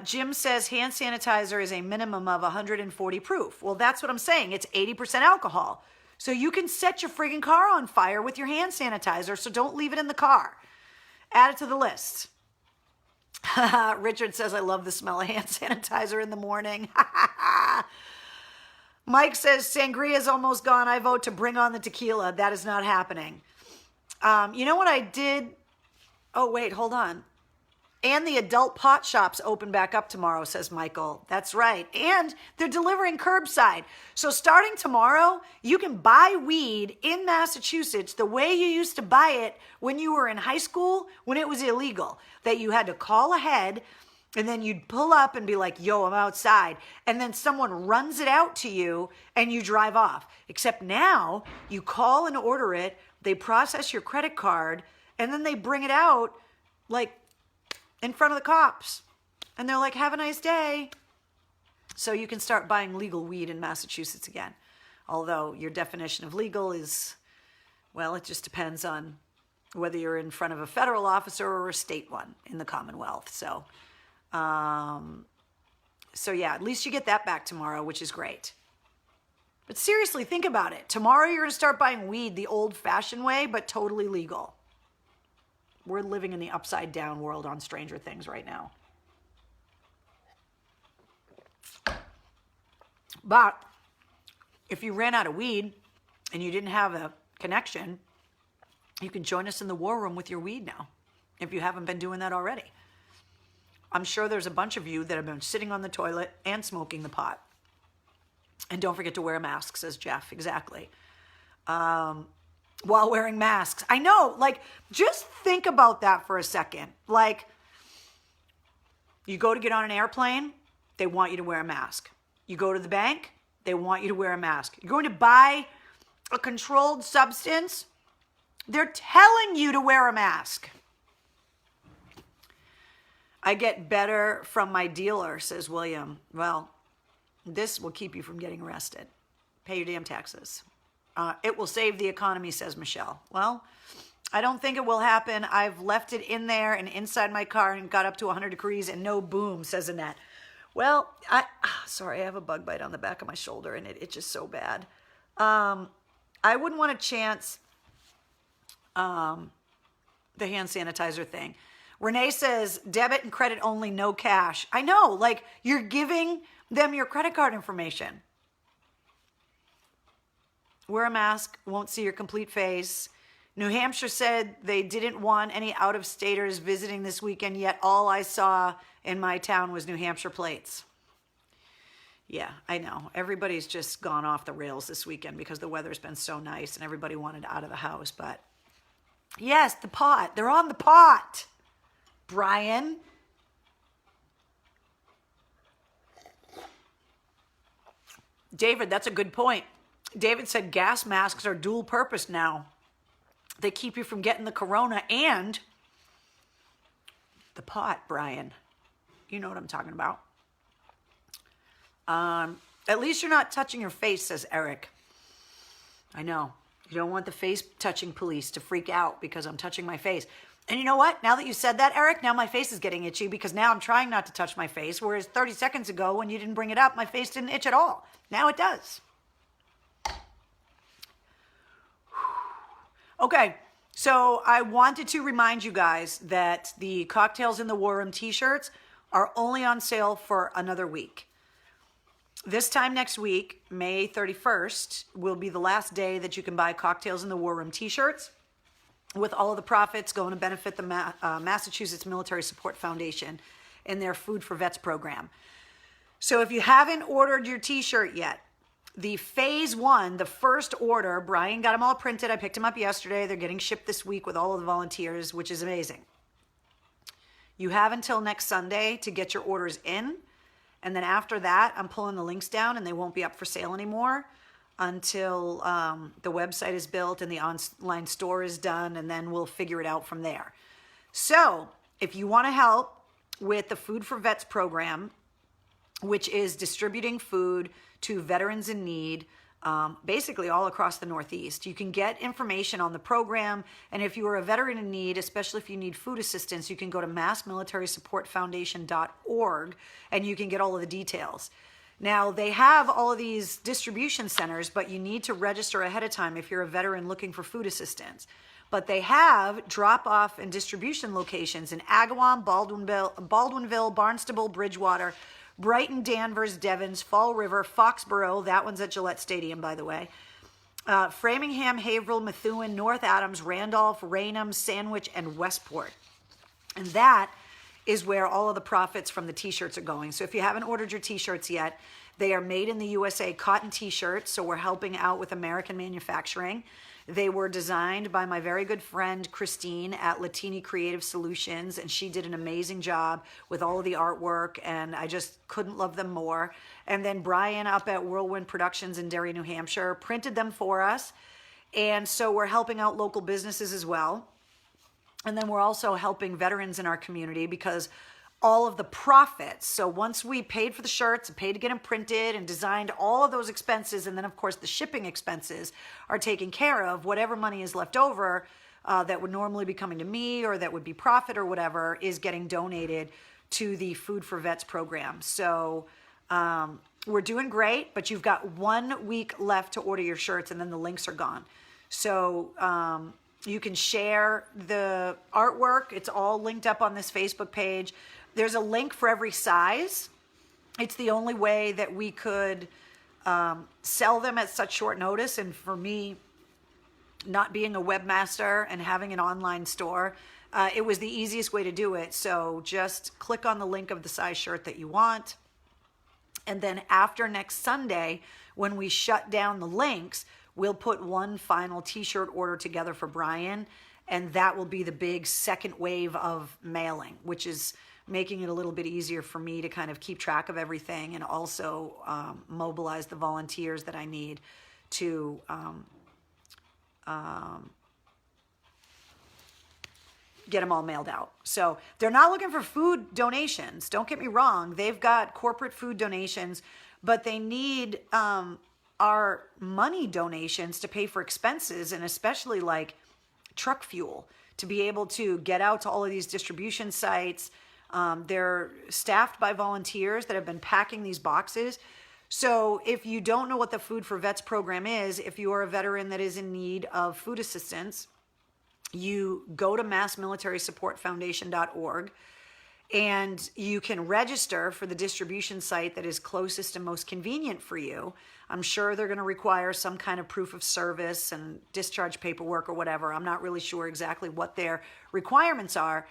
Jim says hand sanitizer is a minimum of 140 proof. Well, that's what I'm saying. It's 80% alcohol. So you can set your friggin' car on fire with your hand sanitizer, so don't leave it in the car. Add it to the list. Richard says, I love the smell of hand sanitizer in the morning. Mike says, sangria is almost gone. I vote to bring on the tequila. That is not happening. You know what I did? Oh, wait, hold on. And the adult pot shops open back up tomorrow, says Michael. That's right. And they're delivering curbside. So starting tomorrow, you can buy weed in Massachusetts the way you used to buy it when you were in high school, when it was illegal, that you had to call ahead and then you'd pull up and be like, yo, I'm outside. And then someone runs it out to you and you drive off. Except now you call and order it, they process your credit card, and then they bring it out like in front of the cops. And they're like, have a nice day. So you can start buying legal weed in Massachusetts again. Although your definition of legal is, well, it just depends on whether you're in front of a federal officer or a state one in the Commonwealth. So yeah, at least you get that back tomorrow, which is great. But seriously, think about it. Tomorrow you're going to start buying weed the old-fashioned way, but totally legal. We're living in the upside down world on Stranger Things right now. But if you ran out of weed and you didn't have a connection, you can join us in the war room with your weed now, if you haven't been doing that already. I'm sure there's a bunch of you that have been sitting on the toilet and smoking the pot. And don't forget to wear a mask, says Jeff. Exactly. While wearing masks. I know, like, just think about that for a second. Like, you go to get on an airplane, they want you to wear a mask. You go to the bank, they want you to wear a mask. You're going to buy a controlled substance, they're telling you to wear a mask. I get better from my dealer, says William. Well, this will keep you from getting arrested. Pay your damn taxes. It will save the economy, says Michelle. Well, I don't think it will happen. I've left it in there and inside my car and got up to 100 degrees and no boom, says Annette. Well, sorry, I have a bug bite on the back of my shoulder and it's just so bad. I wouldn't want to chance the hand sanitizer thing. Renee says, debit and credit only, no cash. I know, like, you're giving them your credit card information. Wear a mask, won't see your complete face. New Hampshire said they didn't want any out-of-staters visiting this weekend, yet all I saw in my town was New Hampshire plates. Yeah, I know. Everybody's just gone off the rails this weekend because the weather's been so nice and everybody wanted out of the house. But yes, the pot. They're on the pot, Brian. David, that's a good point. David said gas masks are dual purpose now. They keep you from getting the corona and the pot, Brian. You know what I'm talking about. At least you're not touching your face, says Eric. I know. You don't want the face touching police to freak out because I'm touching my face. And you know what? Now that you said that, Eric, now my face is getting itchy because now I'm trying not to touch my face, whereas 30 seconds ago when you didn't bring it up, my face didn't itch at all. Now it does. Okay, so I wanted to remind you guys that the Cocktails in the War Room t-shirts are only on sale for another week. This time next week, May 31st, will be the last day that you can buy Cocktails in the War Room t-shirts, with all of the profits going to benefit the Massachusetts Military Support Foundation in their Food for Vets program. So if you haven't ordered your t-shirt yet, the phase one, the first order, Brian got them all printed. I picked them up yesterday. They're getting shipped this week with all of the volunteers, which is amazing. You have until next Sunday to get your orders in. And then after that, I'm pulling the links down and they won't be up for sale anymore until the website is built and the online store is done, and then we'll figure it out from there. So if you want to help with the Food for Vets program, which is distributing food to veterans in need, basically all across the Northeast. You can get information on the program, and if you are a veteran in need, especially if you need food assistance, you can go to massmilitary-supportfoundation.org and you can get all of the details. Now, they have all of these distribution centers, but you need to register ahead of time if you're a veteran looking for food assistance. But they have drop-off and distribution locations in Agawam, Baldwinville, Barnstable, Bridgewater, Brighton, Danvers, Devons, Fall River, Foxborough. That one's at Gillette Stadium, by the way. Framingham, Haverhill, Methuen, North Adams, Randolph, Raynham, Sandwich, and Westport. And that is where all of the profits from the t-shirts are going. So if you haven't ordered your t-shirts yet, they are made in the USA cotton t-shirts. So we're helping out with American manufacturing. They were designed by my very good friend, Christine at Latini Creative Solutions. And she did an amazing job with all of the artwork. And I just couldn't love them more. And then Brian up at Whirlwind Productions in Derry, New Hampshire, printed them for us. And so we're helping out local businesses as well. And then we're also helping veterans in our community because all of the profits, so once we paid for the shirts and paid to get them printed and designed all of those expenses, and then of course the shipping expenses are taken care of, whatever money is left over that would normally be coming to me or that would be profit or whatever is getting donated to the Food for Vets program. So we're doing great, but you've got 1 week left to order your shirts and then the links are gone. So you can share the artwork. It's all linked up on this Facebook page. There's a link for every size. It's the only way that we could sell them at such short notice. And for me, not being a webmaster and having an online store, it was the easiest way to do it. So just click on the link of the size shirt that you want. And then after next Sunday, when we shut down the links, we'll put one final t-shirt order together for Brian, and that will be the big second wave of mailing, which is making it a little bit easier for me to kind of keep track of everything and also mobilize the volunteers that I need to get them all mailed out. So they're not looking for food donations. Don't get me wrong. They've got corporate food donations, but they need our money donations to pay for expenses, and especially like truck fuel to be able to get out to all of these distribution sites. They're staffed by volunteers that have been packing these boxes. So if you don't know what the Food for Vets program is, if you are a veteran that is in need of food assistance, you go to massmilitarysupportfoundation.org and you can register for the distribution site that is closest and most convenient for you. I'm sure they're going to require some kind of proof of service and discharge paperwork or whatever. I'm not really sure exactly what their requirements are.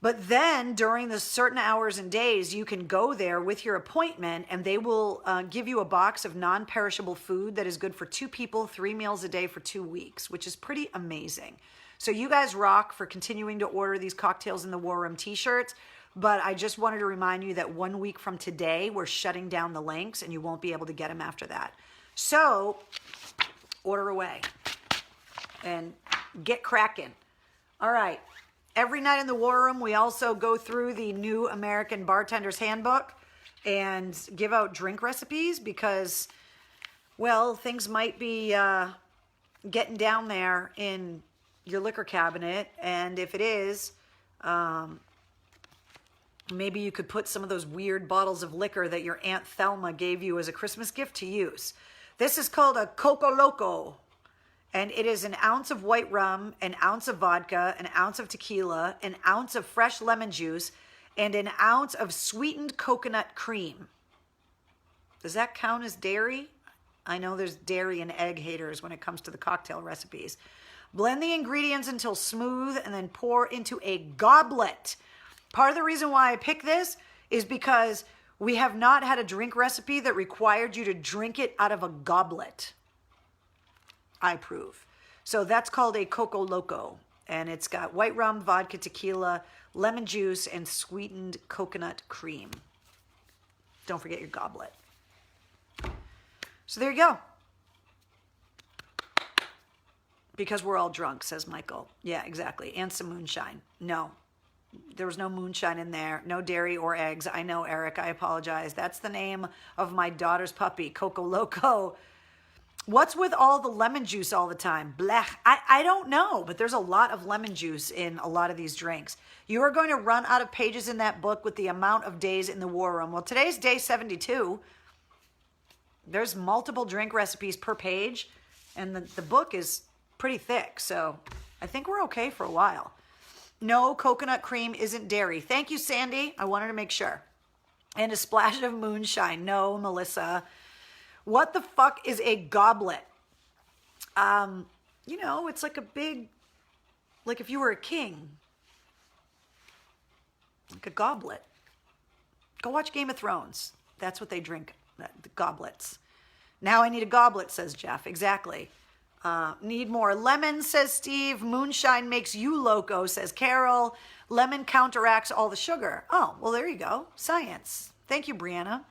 But then during the certain hours and days, you can go there with your appointment and they will give you a box of non-perishable food that is good for 2 people, 3 meals a day for 2 weeks, which is pretty amazing. So you guys rock for continuing to order these Cocktails in the War Room t-shirts. But I just wanted to remind you that 1 week from today, we're shutting down the links and you won't be able to get them after that. So order away and get cracking. All right. Every night in the War Room, we also go through the New American Bartender's Handbook and give out drink recipes because, well, things might be getting down there in your liquor cabinet. And if it is, maybe you could put some of those weird bottles of liquor that your Aunt Thelma gave you as a Christmas gift to use. This is called a Coco Loco, and it is an ounce of white rum, an ounce of vodka, an ounce of tequila, an ounce of fresh lemon juice, and an ounce of sweetened coconut cream. Does that count as dairy? I know there's dairy and egg haters when it comes to the cocktail recipes. Blend the ingredients until smooth and then pour into a goblet. Part of the reason why I picked this is because we have not had a drink recipe that required you to drink it out of a goblet. I approve. So that's called a Coco Loco. And it's got white rum, vodka, tequila, lemon juice, and sweetened coconut cream. Don't forget your goblet. So there you go. Because we're all drunk, says Michael. Yeah, exactly. And some moonshine. No. There was no moonshine in there, no dairy or eggs. I know, Eric, I apologize. That's the name of my daughter's puppy, Coco Loco. What's with all the lemon juice all the time? Blech. I don't know, but there's a lot of lemon juice in a lot of these drinks. You are going to run out of pages in that book with the amount of days in the War Room. Well, today's day 72. There's multiple drink recipes per page, and the book is pretty thick, so I think we're okay for a while. No, coconut cream isn't dairy. Thank you, Sandy. I wanted to make sure. And a splash of moonshine. No, Melissa. What the fuck is a goblet? You know, it's like a big, like if you were a king, like a goblet. Go watch Game of Thrones. That's what they drink, the goblets. Now I need a goblet, says Jeff. Exactly. Need more lemon, says Steve. Moonshine makes you loco, says Carol. Lemon counteracts all the sugar. Oh, well, there you go. Science. Thank you, Brianna.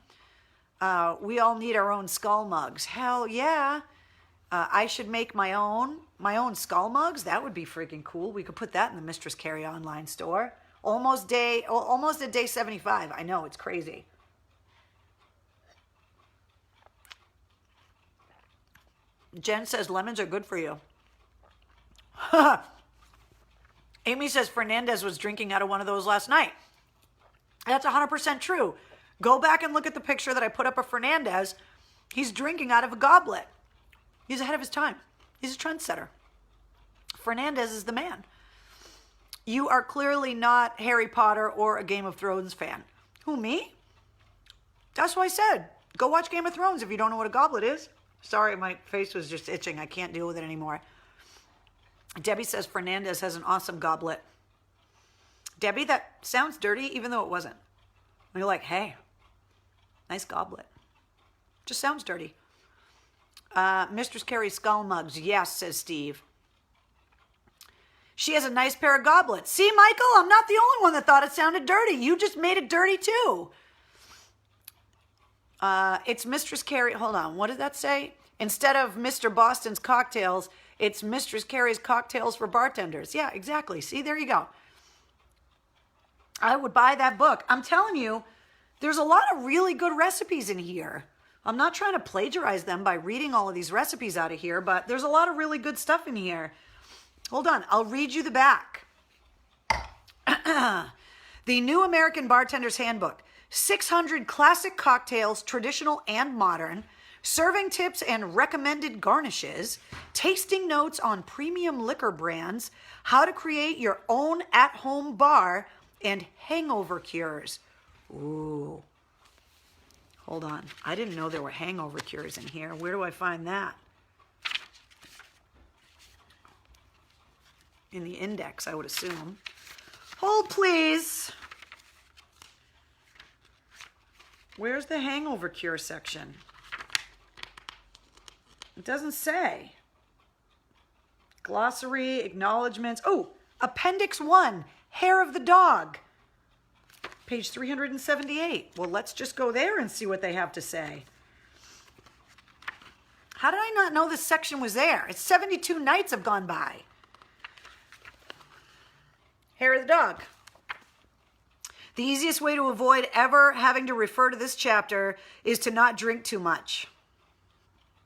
We all need our own skull mugs. Hell yeah. I should make my own skull mugs. That would be freaking cool. We could put that in the Mistress Carrie online store. Almost at day 75. I know, it's crazy. Jen says lemons are good for you. Amy says Fernandez was drinking out of one of those last night. That's 100% true. Go back and look at the picture that I put up of Fernandez. He's drinking out of a goblet. He's ahead of his time. He's a trendsetter. Fernandez is the man. You are clearly not Harry Potter or a Game of Thrones fan. Who, me? That's what I said. Go watch Game of Thrones if you don't know what a goblet is. Sorry, my face was just itching. I can't deal with it anymore. Debbie says Fernandez has an awesome goblet. Debbie, that sounds dirty, even though it wasn't. And you're like, hey, nice goblet. Just sounds dirty. Mistress Carrie skull mugs. Yes, says Steve. She has a nice pair of goblets. See, Michael, I'm not the only one that thought it sounded dirty. You just made it dirty too. It's Mistress Carrie. Hold on. What did that say? Instead of Mr. Boston's cocktails, it's Mistress Carrie's cocktails for bartenders. Yeah, exactly. See, there you go. I would buy that book. I'm telling you, there's a lot of really good recipes in here. I'm not trying to plagiarize them by reading all of these recipes out of here, but there's a lot of really good stuff in here. Hold on. I'll read you the back. The New American Bartender's Handbook. 600 classic cocktails, traditional and modern, serving tips and recommended garnishes, tasting notes on premium liquor brands, how to create your own at-home bar, and hangover cures. Ooh. Hold on. I didn't know there were hangover cures in here. Where do I find that? In the index, I would assume. Hold, please. Where's the hangover cure section? It doesn't say. Glossary, acknowledgments. Oh, Appendix 1, Hair of the Dog. Page 378. Well, let's just go there and see what they have to say. How did I not know this section was there? It's 72 nights have gone by. Hair of the Dog. The easiest way to avoid ever having to refer to this chapter is to not drink too much.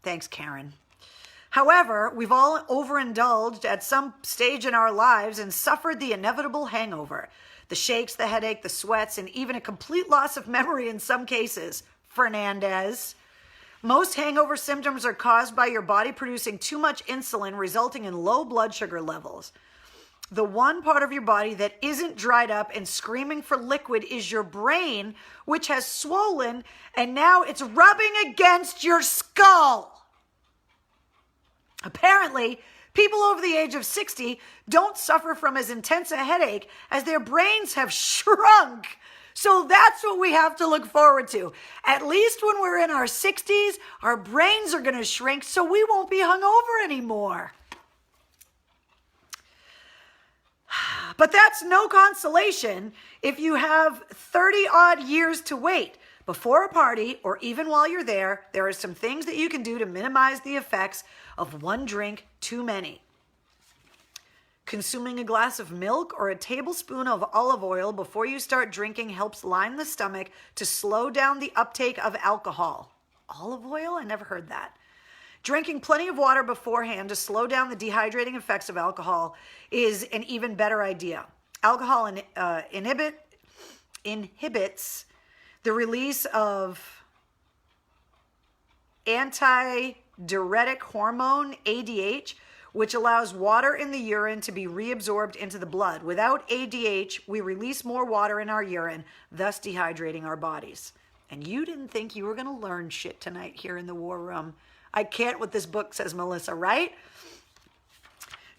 Thanks, Karen. However, we've all overindulged at some stage in our lives and suffered the inevitable hangover. The shakes, the headache, the sweats, and even a complete loss of memory in some cases. Fernandez. Most hangover symptoms are caused by your body producing too much insulin, resulting in low blood sugar levels. The one part of your body that isn't dried up and screaming for liquid is your brain, which has swollen, and now it's rubbing against your skull. Apparently, people over the age of 60 don't suffer from as intense a headache as their brains have shrunk. So that's what we have to look forward to. At least when we're in our 60s, our brains are going to shrink so we won't be hungover anymore. But that's no consolation if you have 30 odd years to wait. Before a party, or even while you're there are some things that you can do to minimize the effects of one drink too many. Consuming a glass of milk or a tablespoon of olive oil before you start drinking helps line the stomach to slow down the uptake of alcohol. Olive oil? I never heard that. Drinking plenty of water beforehand to slow down the dehydrating effects of alcohol is an even better idea. Alcohol inhibits the release of antidiuretic hormone, ADH, which allows water in the urine to be reabsorbed into the blood. Without ADH, we release more water in our urine, thus dehydrating our bodies. And you didn't think you were going to learn shit tonight here in the War Room. I can't with this book, says Melissa, right?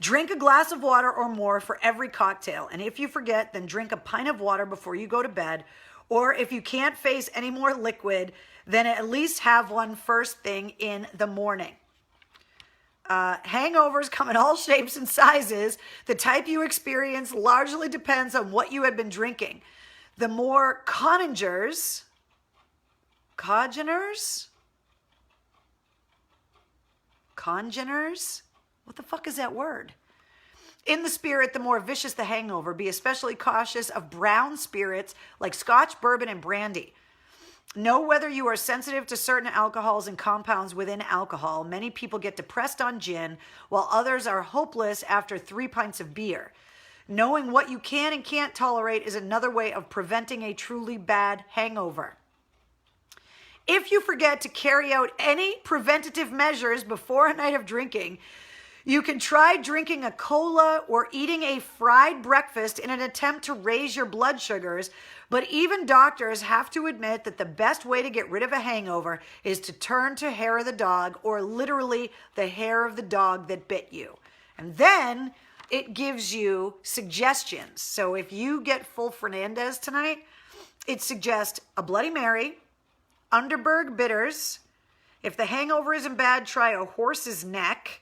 Drink a glass of water or more for every cocktail. And if you forget, then drink a pint of water before you go to bed. Or if you can't face any more liquid, then at least have one first thing in the morning. Hangovers come in all shapes and sizes. The type you experience largely depends on what you had been drinking. The more congeners, what the fuck is that word? In the spirit, the more vicious the hangover. Be especially cautious of brown spirits like Scotch, bourbon, and brandy. Know whether you are sensitive to certain alcohols and compounds within alcohol. Many people get depressed on gin, while others are hopeless after 3 pints of beer. Knowing what you can and can't tolerate is another way of preventing a truly bad hangover. If you forget to carry out any preventative measures before a night of drinking, you can try drinking a cola or eating a fried breakfast in an attempt to raise your blood sugars, but even doctors have to admit that the best way to get rid of a hangover is to turn to hair of the dog, or literally the hair of the dog that bit you. And then it gives you suggestions. So if you get full Fernandez tonight, it suggests a Bloody Mary, Underberg bitters. If the hangover isn't bad, try a horse's neck,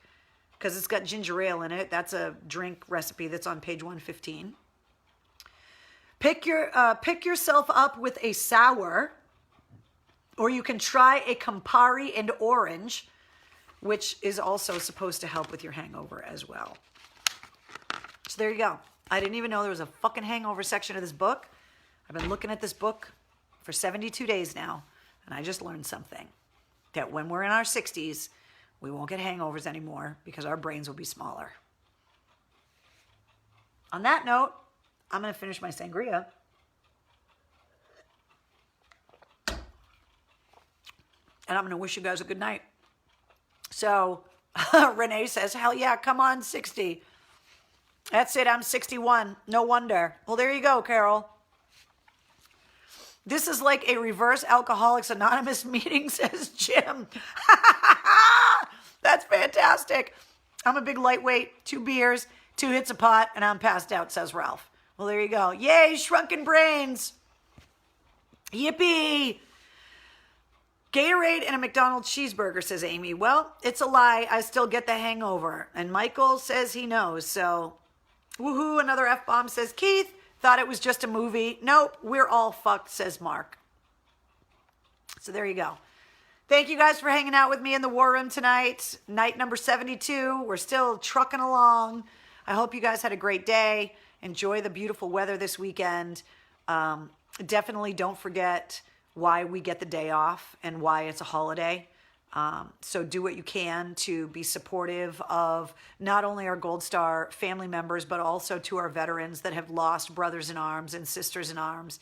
because it's got ginger ale in it. That's a drink recipe that's on page 115. Pick yourself up with a sour, or you can try a Campari and orange, which is also supposed to help with your hangover as well. So there you go. I didn't even know there was a fucking hangover section of this book. I've been looking at this book for 72 days now, and I just learned something. That when we're in our 60s, we won't get hangovers anymore because our brains will be smaller. On that note, I'm going to finish my sangria. And I'm going to wish you guys a good night. So, Renee says, hell yeah, come on, 60. That's it, I'm 61. No wonder. Well, there you go, Carol. This is like a reverse Alcoholics Anonymous meeting, says Jim. That's fantastic. I'm a big lightweight, 2 beers, 2 hits of pot, and I'm passed out, says Ralph. Well, there you go. Yay, shrunken brains. Yippee. Gatorade and a McDonald's cheeseburger, says Amy. Well, it's a lie. I still get the hangover. And Michael says he knows. So, woohoo, another F-bomb, says Keith. Thought it was just a movie. Nope, we're all fucked, says Mark. So there you go. Thank you guys for hanging out with me in the War Room tonight. Night number 72. We're still trucking along. I hope you guys had a great day. Enjoy the beautiful weather this weekend. Definitely don't forget why we get the day off and why it's a holiday. So do what you can to be supportive of not only our Gold Star family members, but also to our veterans that have lost brothers in arms and sisters in arms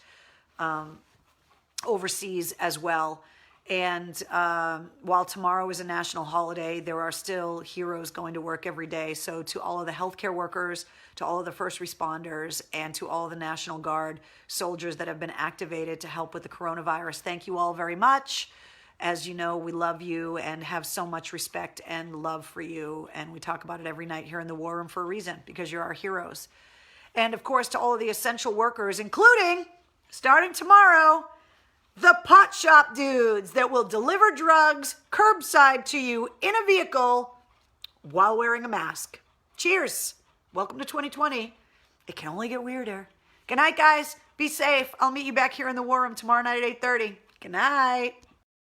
overseas as well. And while tomorrow is a national holiday, there are still heroes going to work every day. So to all of the healthcare workers, to all of the first responders, and to all of the National Guard soldiers that have been activated to help with the coronavirus, thank you all very much. As you know, we love you and have so much respect and love for you. And we talk about it every night here in the War Room for a reason, because you're our heroes. And of course, to all of the essential workers, including, starting tomorrow, the pot shop dudes that will deliver drugs curbside to you in a vehicle while wearing a mask. Cheers. Welcome to 2020. It can only get weirder. Good night, guys. Be safe. I'll meet you back here in the War Room tomorrow night at 8:30. Good night.